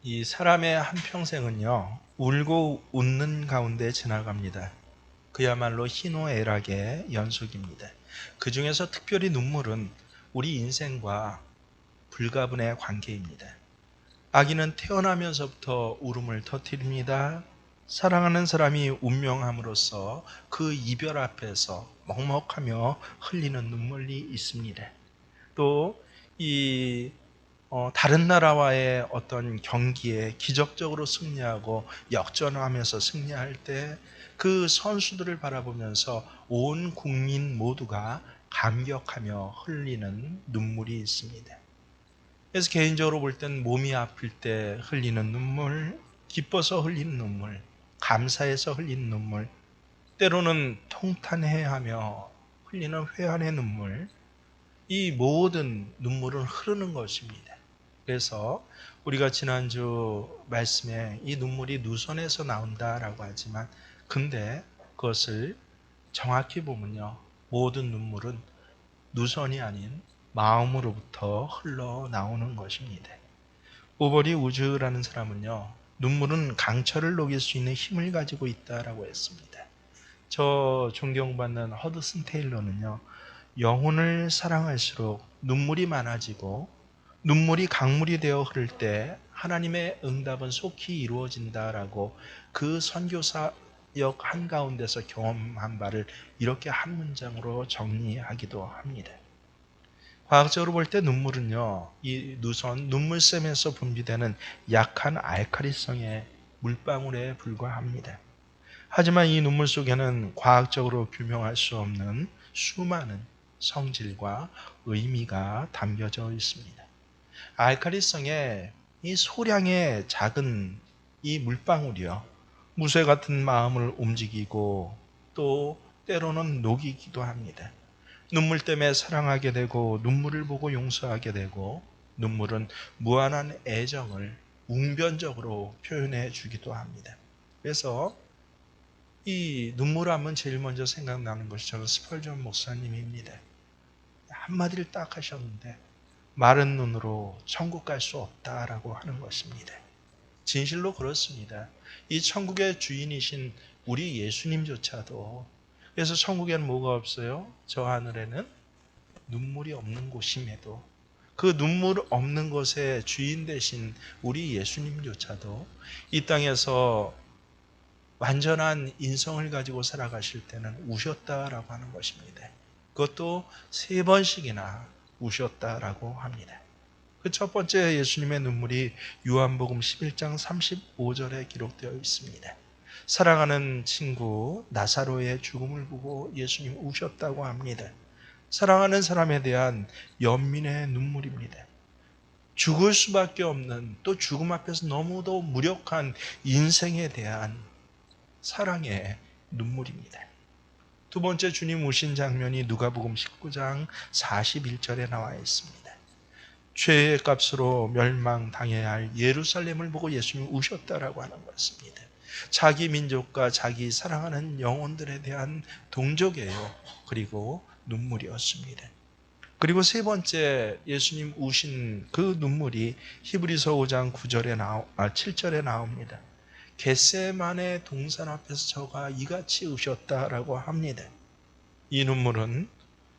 이 사람의 한평생은요, 울고 웃는 가운데 지나갑니다. 그야말로 희노애락의 연속입니다. 그 중에서 특별히 눈물은 우리 인생과 불가분의 관계입니다. 아기는 태어나면서부터 울음을 터뜨립니다. 사랑하는 사람이 운명함으로써 그 이별 앞에서 먹먹하며 흘리는 눈물이 있습니다. 또이 다른 나라와의 어떤 경기에 기적적으로 승리하고 역전하면서 승리할 때 그 선수들을 바라보면서 온 국민 모두가 감격하며 흘리는 눈물이 있습니다. 그래서 개인적으로 볼 땐 몸이 아플 때 흘리는 눈물, 기뻐서 흘리는 눈물, 감사해서 흘리는 눈물, 때로는 통탄해하며 흘리는 회한의 눈물, 이 모든 눈물은 흐르는 것입니다. 그래서 우리가 지난주 말씀에 이 눈물이 누선에서 나온다라고 하지만 근데 그것을 정확히 보면요, 모든 눈물은 누선이 아닌 마음으로부터 흘러나오는 것입니다. 오버리 우즈라는 사람은요, 눈물은 강철을 녹일 수 있는 힘을 가지고 있다라고 했습니다. 저 존경받는 허드슨 테일러는요, 영혼을 사랑할수록 눈물이 많아지고 눈물이 강물이 되어 흐를 때 하나님의 응답은 속히 이루어진다라고 그 선교사역 한가운데서 경험한 바를 이렇게 한 문장으로 정리하기도 합니다. 과학적으로 볼 때 눈물은요, 이 누선, 눈물샘에서 분비되는 약한 알칼리성의 물방울에 불과합니다. 하지만 이 눈물 속에는 과학적으로 규명할 수 없는 수많은 성질과 의미가 담겨져 있습니다. 알칼리성의 이 소량의 작은 이 물방울이요, 무쇠 같은 마음을 움직이고 또 때로는 녹이기도 합니다. 눈물 때문에 사랑하게 되고 눈물을 보고 용서하게 되고 눈물은 무한한 애정을 웅변적으로 표현해 주기도 합니다. 그래서 이 눈물 하면 제일 먼저 생각나는 것이 저는 스펄전 목사님입니다. 한마디를 딱 하셨는데 마른 눈으로 천국 갈 수 없다라고 하는 것입니다. 진실로 그렇습니다. 이 천국의 주인이신 우리 예수님조차도, 그래서 천국에는 뭐가 없어요? 저 하늘에는 눈물이 없는 곳임에도 그 눈물 없는 곳의 주인 되신 우리 예수님조차도 이 땅에서 완전한 인성을 가지고 살아가실 때는 우셨다라고 하는 것입니다. 그것도 3번씩이나 우셨다라고 합니다. 그 첫 번째 예수님의 눈물이 요한복음 11장 35절에 기록되어 있습니다. 사랑하는 친구 나사로의 죽음을 보고 예수님 우셨다고 합니다. 사랑하는 사람에 대한 연민의 눈물입니다. 죽을 수밖에 없는, 또 죽음 앞에서 너무도 무력한 인생에 대한 사랑의 눈물입니다. 두 번째 주님 우신 장면이 누가복음 19장 41절에 나와 있습니다. 죄의 값으로 멸망당해야 할 예루살렘을 보고 예수님이 우셨다라고 하는 것입니다. 자기 민족과 자기 사랑하는 영혼들에 대한 동족이에요. 그리고 눈물이었습니다. 그리고 세 번째 예수님 우신 그 눈물이 히브리서 5장 7절에 나옵니다. 겟세마네 동산 앞에서 저가 이같이 우셨다라고 합니다. 이 눈물은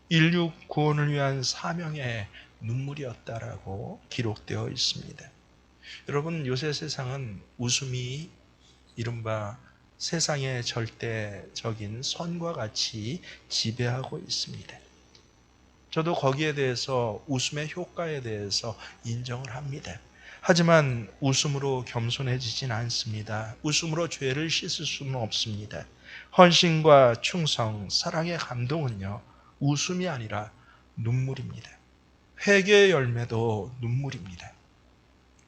인류 구원을 위한 사명의 눈물이었다라고 기록되어 있습니다. 여러분, 요새 세상은 웃음이 이른바 세상의 절대적인 선과 같이 지배하고 있습니다. 저도 거기에 대해서 웃음의 효과에 대해서 인정을 합니다. 하지만 웃음으로 겸손해지진 않습니다. 웃음으로 죄를 씻을 수는 없습니다. 헌신과 충성, 사랑의 감동은요, 웃음이 아니라 눈물입니다. 회개의 열매도 눈물입니다.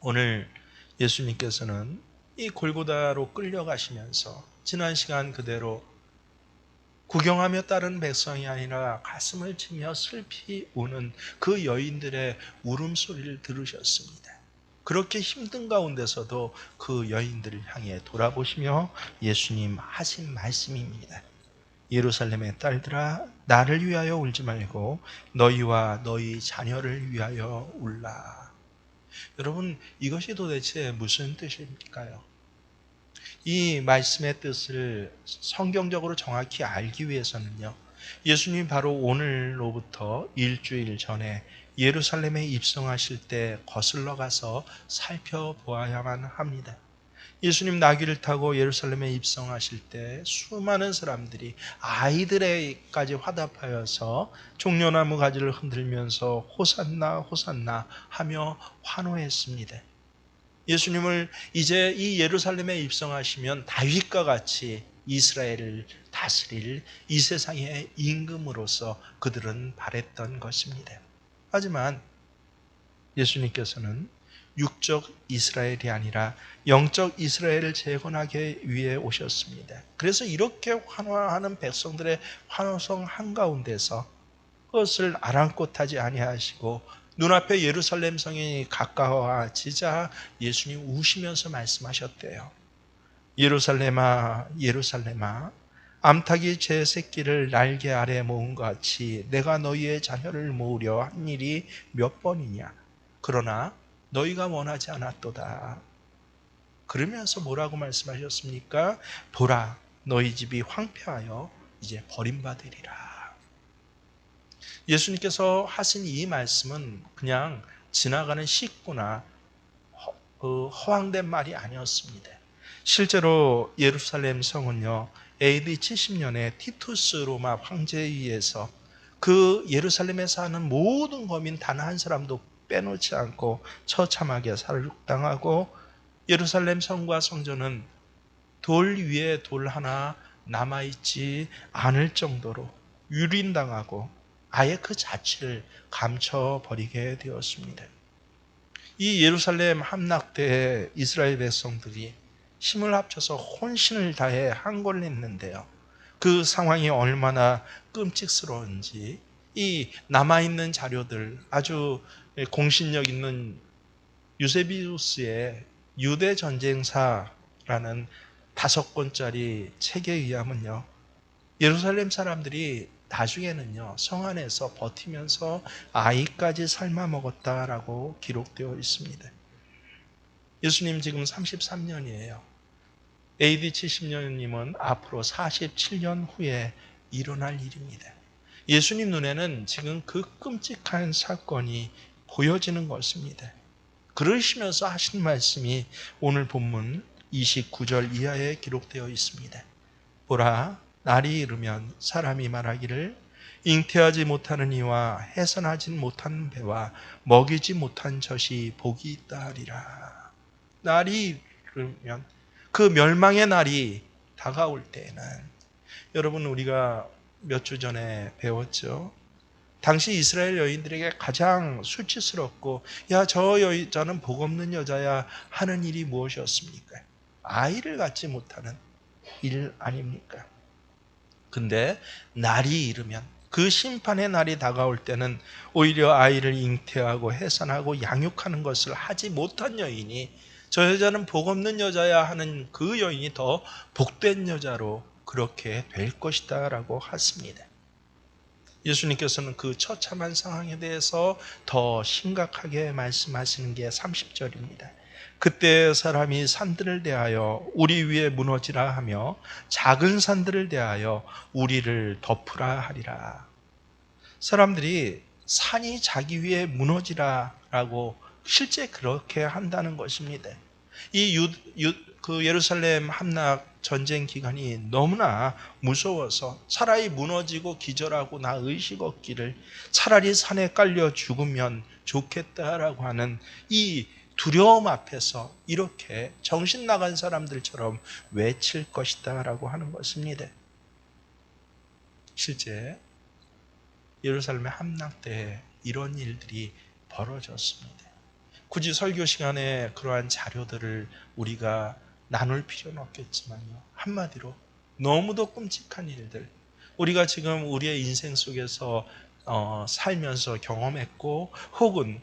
오늘 예수님께서는 이 골고다로 끌려가시면서 지난 시간 그대로 구경하며 따른 백성이 아니라 가슴을 치며 슬피 우는 그 여인들의 울음소리를 들으셨습니다. 그렇게 힘든 가운데서도 그 여인들을 향해 돌아보시며 예수님 하신 말씀입니다. 예루살렘의 딸들아, 나를 위하여 울지 말고 너희와 너희 자녀를 위하여 울라. 여러분, 이것이 도대체 무슨 뜻일까요? 이 말씀의 뜻을 성경적으로 정확히 알기 위해서는요, 예수님이 바로 오늘로부터 일주일 전에 예루살렘에 입성하실 때 거슬러 가서 살펴보아야만 합니다. 예수님 나귀를 타고 예루살렘에 입성하실 때 수많은 사람들이 아이들에까지 화답하여서 종려나무 가지를 흔들면서 호산나 호산나 하며 환호했습니다. 예수님을 이제 이 예루살렘에 입성하시면 다윗과 같이 이스라엘을 다스릴 이 세상의 임금으로서 그들은 바랬던 것입니다. 하지만 예수님께서는 육적 이스라엘이 아니라 영적 이스라엘을 재건하기 위해 오셨습니다. 그래서 이렇게 환호하는 백성들의 환호성 한가운데서 그것을 아랑곳하지 아니하시고 눈앞에 예루살렘 성이 가까워지자 예수님 우시면서 말씀하셨대요. 예루살렘아 예루살렘아, 암탉이 제 새끼를 날개 아래 모은 것 같이 내가 너희의 자녀를 모으려 한 일이 몇 번이냐. 그러나 너희가 원하지 않았도다. 그러면서 뭐라고 말씀하셨습니까? 보라, 너희 집이 황폐하여 이제 버림받으리라. 예수님께서 하신 이 말씀은 그냥 지나가는 식구나 허황된 말이 아니었습니다. 실제로 예루살렘 성은요, AD 70년에 티투스 로마 황제에 의해서 그 예루살렘에 사는 모든 거민 단 한 사람도 빼놓지 않고 처참하게 살육당하고, 예루살렘 성과 성전은 돌 위에 돌 하나 남아있지 않을 정도로 유린당하고 아예 그 자체를 감춰버리게 되었습니다. 이 예루살렘 함락 때 이스라엘 백성들이 힘을 합쳐서 혼신을 다해 항거를 했는데요, 그 상황이 얼마나 끔찍스러운지 이 남아있는 자료들, 아주 공신력 있는 유세비우스의 유대 전쟁사라는 5권짜리 책에 의하면요, 예루살렘 사람들이 나중에는요, 성 안에서 버티면서 아이까지 삶아 먹었다라고 기록되어 있습니다. 예수님 지금 33년이에요. AD 70년이면 앞으로 47년 후에 일어날 일입니다. 예수님 눈에는 지금 그 끔찍한 사건이 보여지는 것입니다. 그러시면서 하신 말씀이 오늘 본문 29절 이하에 기록되어 있습니다. 보라, 날이 이르면 사람이 말하기를 잉태하지 못하는 이와 해산하지 못한 배와 먹이지 못한 젖이 복이 있다 하리라. 날이 이르면, 그 멸망의 날이 다가올 때에는, 여러분 우리가 몇 주 전에 배웠죠. 당시 이스라엘 여인들에게 가장 수치스럽고 야 저 여자는 복 없는 여자야 하는 일이 무엇이었습니까? 아이를 갖지 못하는 일 아닙니까? 근데 날이 이르면, 그 심판의 날이 다가올 때는 오히려 아이를 잉태하고 해산하고 양육하는 것을 하지 못한 여인이 저 여자는 복 없는 여자야 하는 그 여인이 더 복된 여자로 그렇게 될 것이다 라고 하십니다. 예수님께서는 그 처참한 상황에 대해서 더 심각하게 말씀하시는 게 30절입니다. 그때 사람이 산들을 대하여 우리 위에 무너지라 하며 작은 산들을 대하여 우리를 덮으라 하리라. 사람들이 산이 자기 위에 무너지라 라고 실제 그렇게 한다는 것입니다. 그 예루살렘 함락 전쟁 기간이 너무나 무서워서 차라리 무너지고 기절하고 나 의식 없기를 차라리 산에 깔려 죽으면 좋겠다라고 하는 이 두려움 앞에서 이렇게 정신 나간 사람들처럼 외칠 것이다 라고 하는 것입니다. 실제 예루살렘의 함락 때 이런 일들이 벌어졌습니다. 굳이 설교 시간에 그러한 자료들을 우리가 나눌 필요는 없겠지만요, 한마디로 너무도 끔찍한 일들, 우리가 지금 우리의 인생 속에서 살면서 경험했고 혹은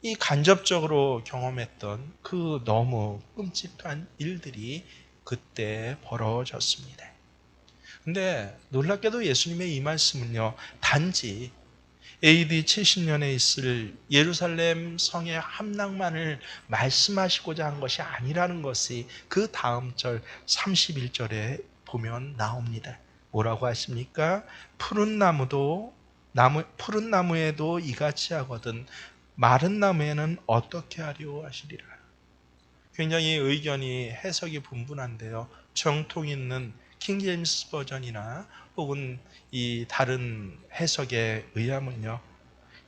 이 간접적으로 경험했던 그 너무 끔찍한 일들이 그때 벌어졌습니다. 근데 놀랍게도 예수님의 이 말씀은요, 단지 AD 70년에 있을 예루살렘 성의 함락만을 말씀하시고자 한 것이 아니라는 것이 그 다음 절 31절에 보면 나옵니다. 뭐라고 하십니까? 푸른 나무에도 이같이 하거든 마른 나무에는 어떻게 하리오 하시리라. 굉장히 의견이 해석이 분분한데요. 정통 있는 킹제임스 버전이나 혹은 이 다른 해석에 의하면요,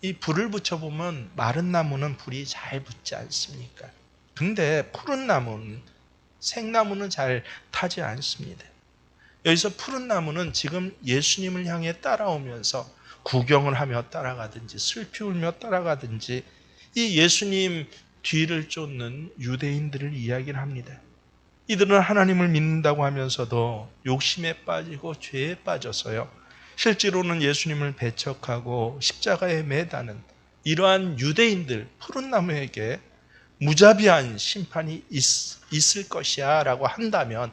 이 불을 붙여보면 마른 나무는 불이 잘 붙지 않습니까? 근데 푸른 나무는, 생나무는 잘 타지 않습니다. 여기서 푸른 나무는 지금 예수님을 향해 따라오면서 구경을 하며 따라가든지 슬피 울며 따라가든지 이 예수님 뒤를 쫓는 유대인들을 이야기를 합니다. 이들은 하나님을 믿는다고 하면서도 욕심에 빠지고 죄에 빠져서요, 실제로는 예수님을 배척하고 십자가에 매다는 이러한 유대인들, 푸른 나무에게 무자비한 심판이 있을 것이야 라고 한다면,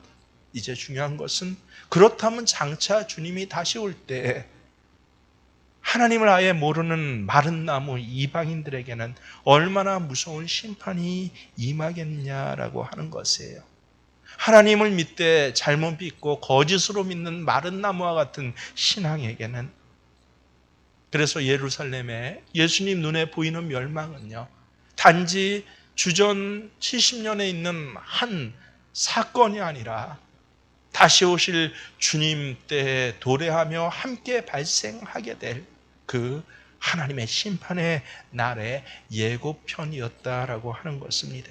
이제 중요한 것은 그렇다면 장차 주님이 다시 올 때 하나님을 아예 모르는 마른 나무 이방인들에게는 얼마나 무서운 심판이 임하겠냐라고 하는 것이에요. 하나님을 믿되 잘못 믿고 거짓으로 믿는 마른 나무와 같은 신앙에게는, 그래서 예루살렘에 예수님 눈에 보이는 멸망은요, 단지 주전 70년에 있는 한 사건이 아니라 다시 오실 주님 때에 도래하며 함께 발생하게 될 그 하나님의 심판의 날의 예고편이었다라고 하는 것입니다.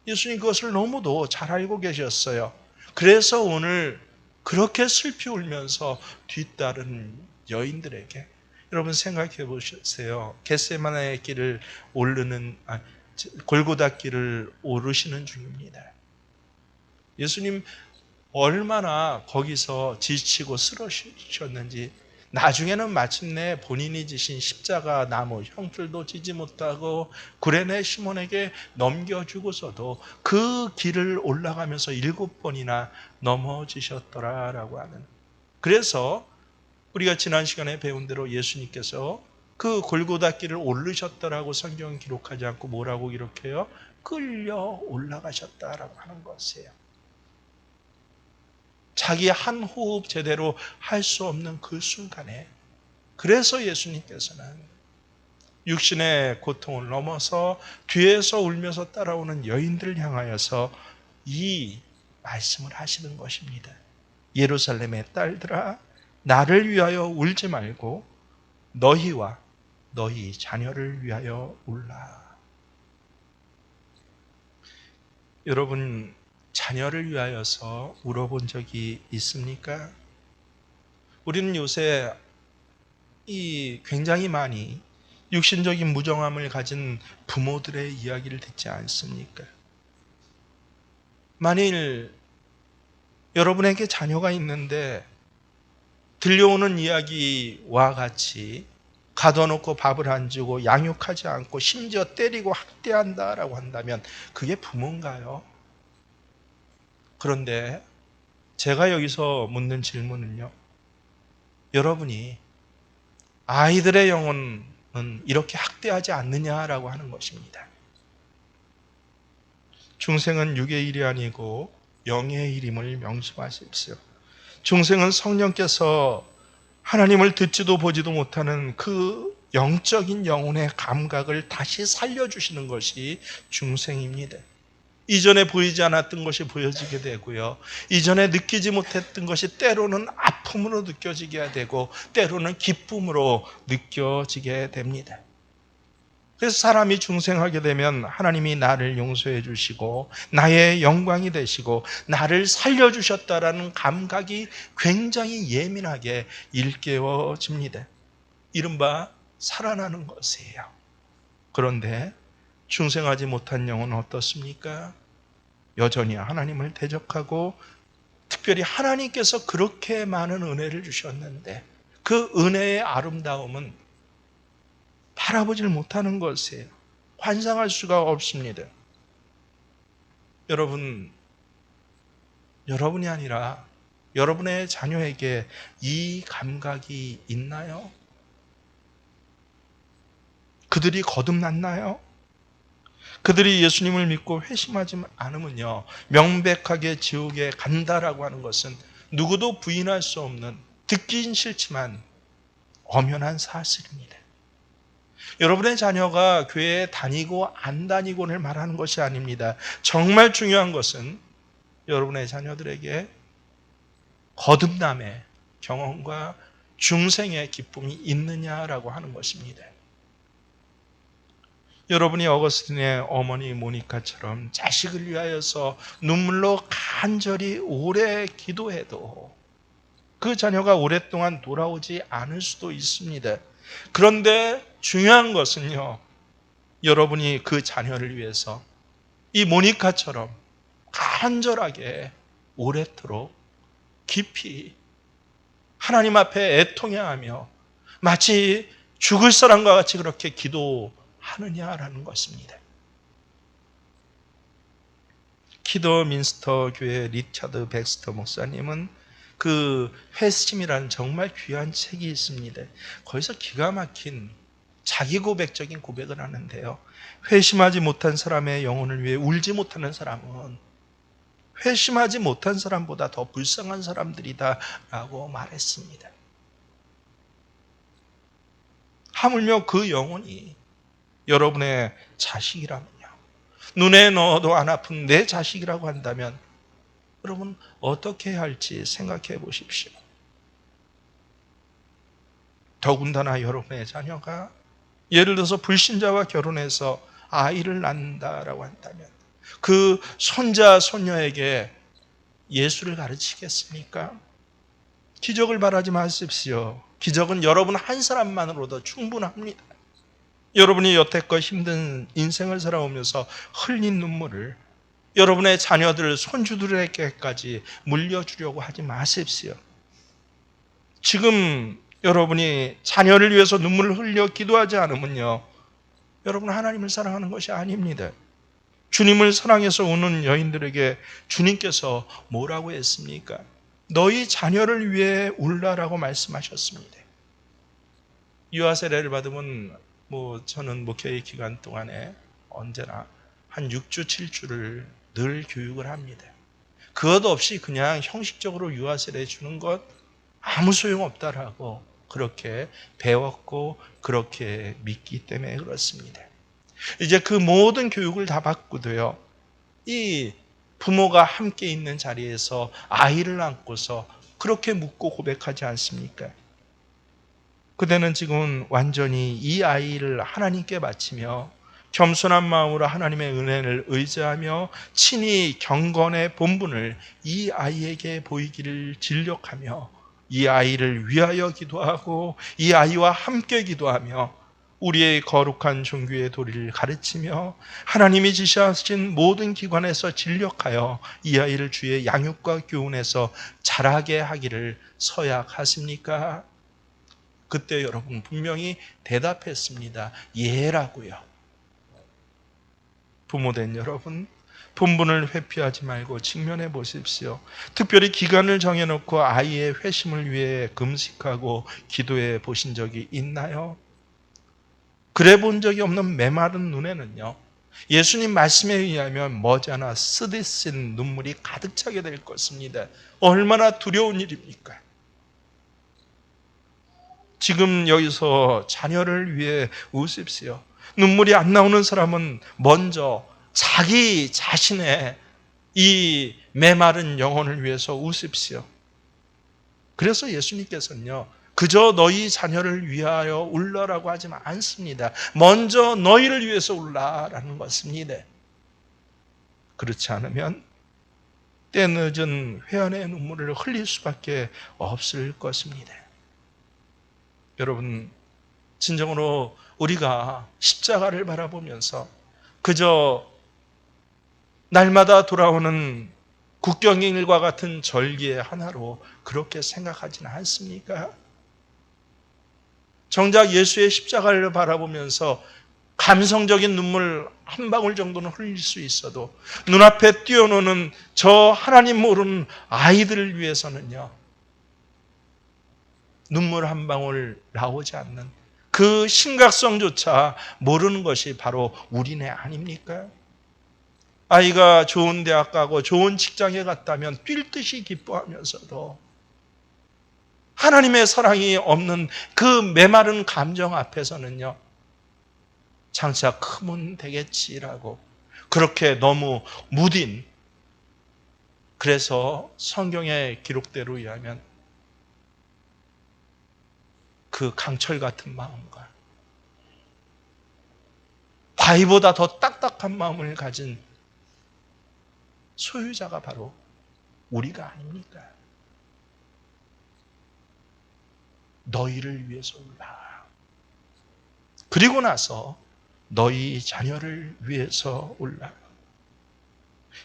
예수님 그것을 너무도 잘 알고 계셨어요. 그래서 오늘 그렇게 슬피 울면서 뒤따른 여인들에게, 여러분 생각해 보세요. 겟세마네 길을 골고다 길을 오르시는 중입니다. 예수님 얼마나 거기서 지치고 쓰러지셨는지, 나중에는 마침내 본인이 지신 십자가 나무 형틀도 지지 못하고 구레네 시몬에게 넘겨주고서도 그 길을 올라가면서 7번이나 넘어지셨더라라고 하는. 그래서 우리가 지난 시간에 배운 대로 예수님께서 그 골고다 길을 오르셨더라고 성경은 기록하지 않고 뭐라고 기록해요? 끌려 올라가셨다라고 하는 것이에요. 자기 한 호흡 제대로 할 수 없는 그 순간에, 그래서 예수님께서는 육신의 고통을 넘어서 뒤에서 울면서 따라오는 여인들을 향하여서 이 말씀을 하시는 것입니다. 예루살렘의 딸들아, 나를 위하여 울지 말고 너희와 너희 자녀를 위하여 울라. 여러분, 자녀를 위하여서 울어본 적이 있습니까? 우리는 요새 굉장히 많이 육신적인 무정함을 가진 부모들의 이야기를 듣지 않습니까? 만일 여러분에게 자녀가 있는데 들려오는 이야기와 같이 가둬놓고 밥을 안 주고 양육하지 않고 심지어 때리고 학대한다라고 한다면 그게 부모인가요? 그런데 제가 여기서 묻는 질문은요, 여러분이 아이들의 영혼은 이렇게 학대하지 않느냐라고 하는 것입니다. 중생은 육의 일이 아니고 영의 일임을 명심하십시오. 중생은 성령께서 하나님을 듣지도 보지도 못하는 그 영적인 영혼의 감각을 다시 살려주시는 것이 중생입니다. 이전에 보이지 않았던 것이 보여지게 되고요, 이전에 느끼지 못했던 것이 때로는 아픔으로 느껴지게 되고 때로는 기쁨으로 느껴지게 됩니다. 그래서 사람이 중생하게 되면 하나님이 나를 용서해 주시고 나의 영광이 되시고 나를 살려주셨다라는 감각이 굉장히 예민하게 일깨워집니다. 이른바 살아나는 것이에요. 그런데 중생하지 못한 영혼은 어떻습니까? 여전히 하나님을 대적하고, 특별히 하나님께서 그렇게 많은 은혜를 주셨는데 그 은혜의 아름다움은 바라보질 못하는 것이에요. 환상할 수가 없습니다. 여러분이 아니라 여러분의 자녀에게 이 감각이 있나요? 그들이 거듭났나요? 그들이 예수님을 믿고 회심하지 않으면요, 명백하게 지옥에 간다라고 하는 것은 누구도 부인할 수 없는, 듣긴 싫지만 엄연한 사실입니다. 여러분의 자녀가 교회에 다니고 안 다니고를 말하는 것이 아닙니다. 정말 중요한 것은 여러분의 자녀들에게 거듭남의 경험과 중생의 기쁨이 있느냐라고 하는 것입니다. 여러분이 어거스틴의 어머니 모니카처럼 자식을 위하여서 눈물로 간절히 오래 기도해도 그 자녀가 오랫동안 돌아오지 않을 수도 있습니다. 그런데 중요한 것은요, 여러분이 그 자녀를 위해서 이 모니카처럼 간절하게 오래도록 깊이 하나님 앞에 애통해하며 마치 죽을 사람과 같이 그렇게 기도하느냐라는 것입니다. 키더민스터 교회 리차드 백스터 목사님은 그 회심이라는 정말 귀한 책이 있습니다. 거기서 기가 막힌 자기 고백적인 고백을 하는데요, 회심하지 못한 사람의 영혼을 위해 울지 못하는 사람은 회심하지 못한 사람보다 더 불쌍한 사람들이다 라고 말했습니다. 하물며 그 영혼이 여러분의 자식이라면요, 눈에 넣어도 안 아픈 내 자식이라고 한다면 여러분 어떻게 해야 할지 생각해 보십시오. 더군다나 여러분의 자녀가 예를 들어서 불신자와 결혼해서 아이를 낳는다라고 한다면 그 손자 손녀에게 예수를 가르치겠습니까? 기적을 바라지 마십시오. 기적은 여러분 한 사람만으로도 충분합니다. 여러분이 여태껏 힘든 인생을 살아오면서 흘린 눈물을 여러분의 자녀들, 손주들에게까지 물려주려고 하지 마십시오. 지금 여러분이 자녀를 위해서 눈물을 흘려 기도하지 않으면요, 여러분 하나님을 사랑하는 것이 아닙니다. 주님을 사랑해서 우는 여인들에게 주님께서 뭐라고 했습니까? 너희 자녀를 위해 울라라고 말씀하셨습니다. 유아 세례를 받으면 저는 목회의 기간 동안에 언제나 한 6주, 7주를 늘 교육을 합니다. 그것 없이 그냥 형식적으로 유아 세례 주는 것 아무 소용없다라고 그렇게 배웠고 그렇게 믿기 때문에 그렇습니다. 이제 그 모든 교육을 다 받고도요, 이 부모가 함께 있는 자리에서 아이를 안고서 그렇게 묻고 고백하지 않습니까? 그대는 지금 완전히 이 아이를 하나님께 바치며 겸손한 마음으로 하나님의 은혜를 의지하며 친히 경건의 본분을 이 아이에게 보이기를 진력하며 이 아이를 위하여 기도하고 이 아이와 함께 기도하며 우리의 거룩한 종교의 도리를 가르치며 하나님이 지시하신 모든 기관에서 진력하여 이 아이를 주의 양육과 교훈에서 자라게 하기를 서약하십니까? 그때 여러분 분명히 대답했습니다. 예라고요. 부모된 여러분, 본분을 회피하지 말고 직면해 보십시오. 특별히 기간을 정해놓고 아이의 회심을 위해 금식하고 기도해 보신 적이 있나요? 그래 본 적이 없는 메마른 눈에는요, 예수님 말씀에 의하면 머지않아 쓰디쓴 눈물이 가득 차게 될 것입니다. 얼마나 두려운 일입니까? 지금 여기서 자녀를 위해 우십시오. 눈물이 안 나오는 사람은 먼저 자기 자신의 이 메마른 영혼을 위해서 우십시오. 그래서 예수님께서는요, 그저 너희 자녀를 위하여 울라라고 하지 않습니다. 먼저 너희를 위해서 울라라는 것입니다. 그렇지 않으면 때늦은 회한의 눈물을 흘릴 수밖에 없을 것입니다. 여러분, 진정으로 우리가 십자가를 바라보면서 그저 날마다 돌아오는 국경일과 같은 절기의 하나로 그렇게 생각하지는 않습니까? 정작 예수의 십자가를 바라보면서 감성적인 눈물 한 방울 정도는 흘릴 수 있어도 눈앞에 뛰어노는 저 하나님 모르는 아이들을 위해서는요, 눈물 한 방울 나오지 않는 그 심각성조차 모르는 것이 바로 우리네 아닙니까? 아이가 좋은 대학 가고 좋은 직장에 갔다면 뛸 듯이 기뻐하면서도 하나님의 사랑이 없는 그 메마른 감정 앞에서는요, 장차 크면 되겠지라고 그렇게 너무 무딘, 그래서 성경의 기록대로 의하면 그 강철 같은 마음과 바위보다 더 딱딱한 마음을 가진 소유자가 바로 우리가 아닙니까? 너희를 위해서 올라. 그리고 나서 너희 자녀를 위해서 올라.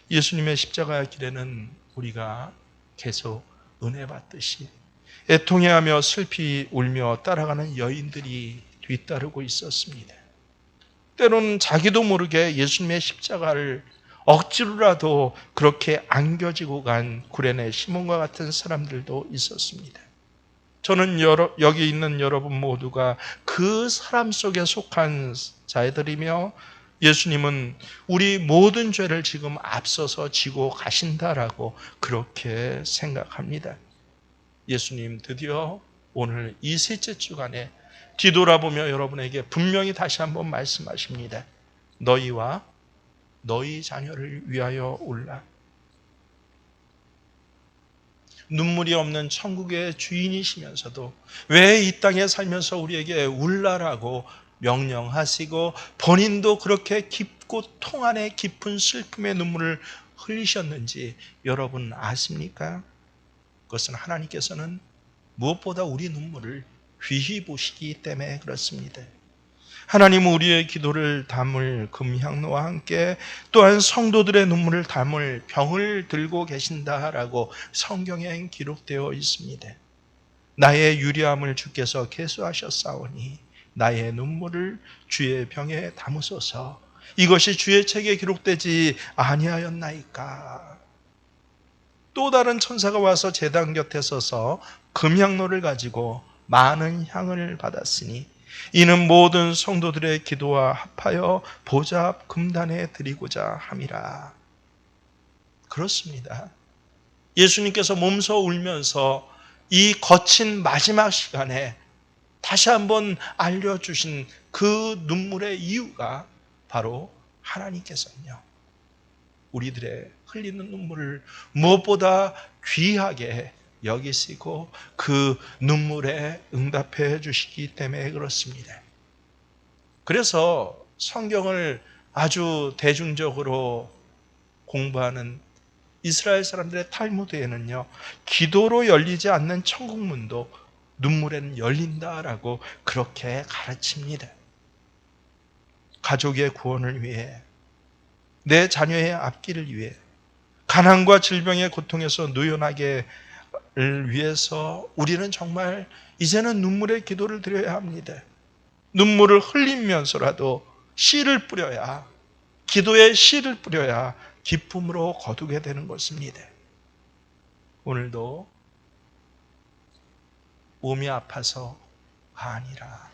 예수님의 십자가의 길에는 우리가 계속 은혜 받듯이 애통해하며 슬피 울며 따라가는 여인들이 뒤따르고 있었습니다. 때로는 자기도 모르게 예수님의 십자가를 억지로라도 그렇게 안겨지고 간 구레네 시몬과 같은 사람들도 있었습니다. 저는 여기 있는 여러분 모두가 그 사람 속에 속한 자들이며 예수님은 우리 모든 죄를 지금 앞서서 지고 가신다라고 그렇게 생각합니다. 예수님 드디어 오늘 이 셋째 주간에 뒤돌아보며 여러분에게 분명히 다시 한번 말씀하십니다. 너희와 너희 자녀를 위하여 올라. 눈물이 없는 천국의 주인이시면서도 왜 이 땅에 살면서 우리에게 울라라고 명령하시고 본인도 그렇게 깊고 통 안에 깊은 슬픔의 눈물을 흘리셨는지 여러분 아십니까? 그것은 하나님께서는 무엇보다 우리 눈물을 귀히 보시기 때문에 그렇습니다. 하나님은 우리의 기도를 담을 금향로와 함께 또한 성도들의 눈물을 담을 병을 들고 계신다라고 성경에 기록되어 있습니다. 나의 유리함을 주께서 계수하셨사오니 나의 눈물을 주의 병에 담으소서. 이것이 주의 책에 기록되지 아니하였나이까. 또 다른 천사가 와서 제단 곁에 서서 금향로를 가지고 많은 향을 받았으니 이는 모든 성도들의 기도와 합하여 보좌 앞 금단에 드리고자 함이라. 그렇습니다. 예수님께서 몸소 울면서 이 거친 마지막 시간에 다시 한번 알려주신 그 눈물의 이유가 바로 하나님께서는요, 우리들의 흘리는 눈물을 무엇보다 귀하게 여기시고 그 눈물에 응답해 주시기 때문에 그렇습니다. 그래서 성경을 아주 대중적으로 공부하는 이스라엘 사람들의 탈무드에는요, 기도로 열리지 않는 천국문도 눈물에는 열린다라고 그렇게 가르칩니다. 가족의 구원을 위해, 내 자녀의 앞길을 위해, 가난과 질병의 고통에서 누연하게를 위해서 우리는 정말 이제는 눈물의 기도를 드려야 합니다. 눈물을 흘리면서라도 씨를 뿌려야, 기도에 씨를 뿌려야 기쁨으로 거두게 되는 것입니다. 오늘도 몸이 아파서가 아니라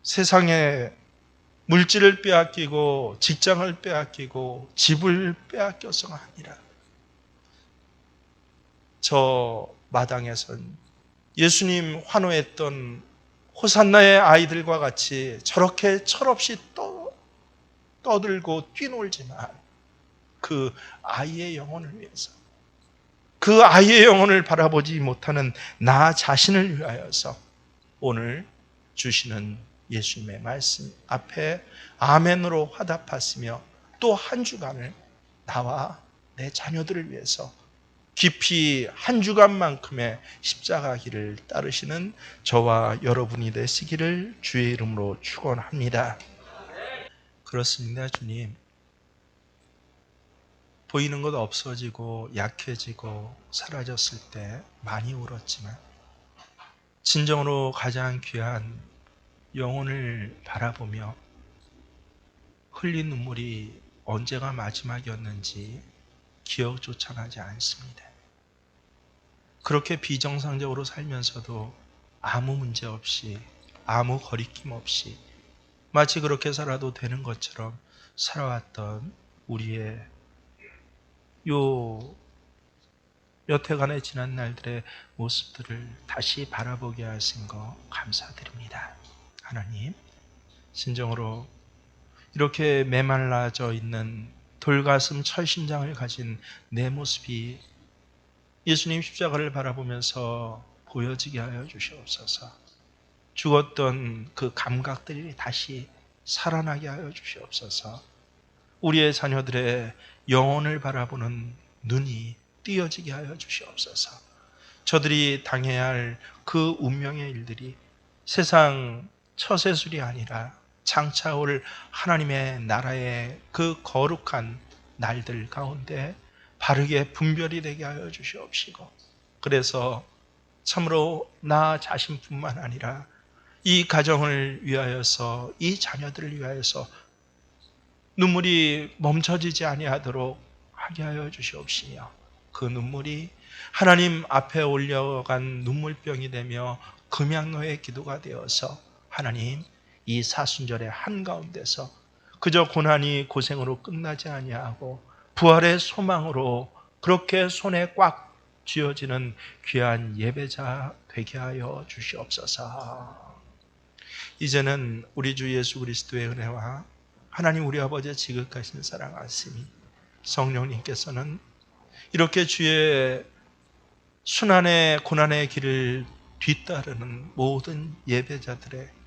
세상에 물질을 빼앗기고 직장을 빼앗기고 집을 빼앗겨서가 아니라 저 마당에선 예수님 환호했던 호산나의 아이들과 같이 저렇게 철없이 떠들고 뛰놀지만 그 아이의 영혼을 위해서, 그 아이의 영혼을 바라보지 못하는 나 자신을 위하여서 오늘 주시는 예수님의 말씀 앞에 아멘으로 화답하시며 또 한 주간을 나와 내 자녀들을 위해서 깊이 한 주간만큼의 십자가 길을 따르시는 저와 여러분이 되시기를 주의 이름으로 축원합니다. 그렇습니다, 주님. 보이는 것 없어지고 약해지고 사라졌을 때 많이 울었지만 진정으로 가장 귀한 영혼을 바라보며 흘린 눈물이 언제가 마지막이었는지 기억조차 나지 않습니다. 그렇게 비정상적으로 살면서도 아무 문제 없이, 아무 거리낌 없이 마치 그렇게 살아도 되는 것처럼 살아왔던 우리의 요 여태간의 지난 날들의 모습들을 다시 바라보게 하신 거 감사드립니다. 하나님, 진정으로 이렇게 메말라져 있는 돌가슴 철심장을 가진 내 모습이 예수님 십자가를 바라보면서 보여지게 하여 주시옵소서. 죽었던 그 감각들이 다시 살아나게 하여 주시옵소서. 우리의 자녀들의 영혼을 바라보는 눈이 띄어지게 하여 주시옵소서. 저들이 당해야 할 그 운명의 일들이 세상 처세술이 아니라 장차 올 하나님의 나라의 그 거룩한 날들 가운데 바르게 분별이 되게 하여 주시옵시고, 그래서 참으로 나 자신뿐만 아니라 이 가정을 위하여서, 이 자녀들을 위하여서 눈물이 멈춰지지 아니하도록 하게 하여 주시옵시며, 그 눈물이 하나님 앞에 올려간 눈물병이 되며 금양로의 기도가 되어서 하나님, 이 사순절의 한가운데서 그저 고난이 고생으로 끝나지 아니하고 부활의 소망으로 그렇게 손에 꽉 쥐어지는 귀한 예배자 되게 하여 주시옵소서. 이제는 우리 주 예수 그리스도의 은혜와 하나님 우리 아버지의 지극하신 사랑하심이, 성령님께서는 이렇게 주의 순환의 고난의 길을 뒤따르는 모든 예배자들의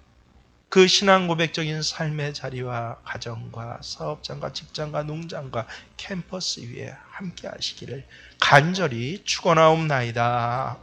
그 신앙 고백적인 삶의 자리와 가정과 사업장과 직장과 농장과 캠퍼스 위에 함께 하시기를 간절히 축원하옵나이다.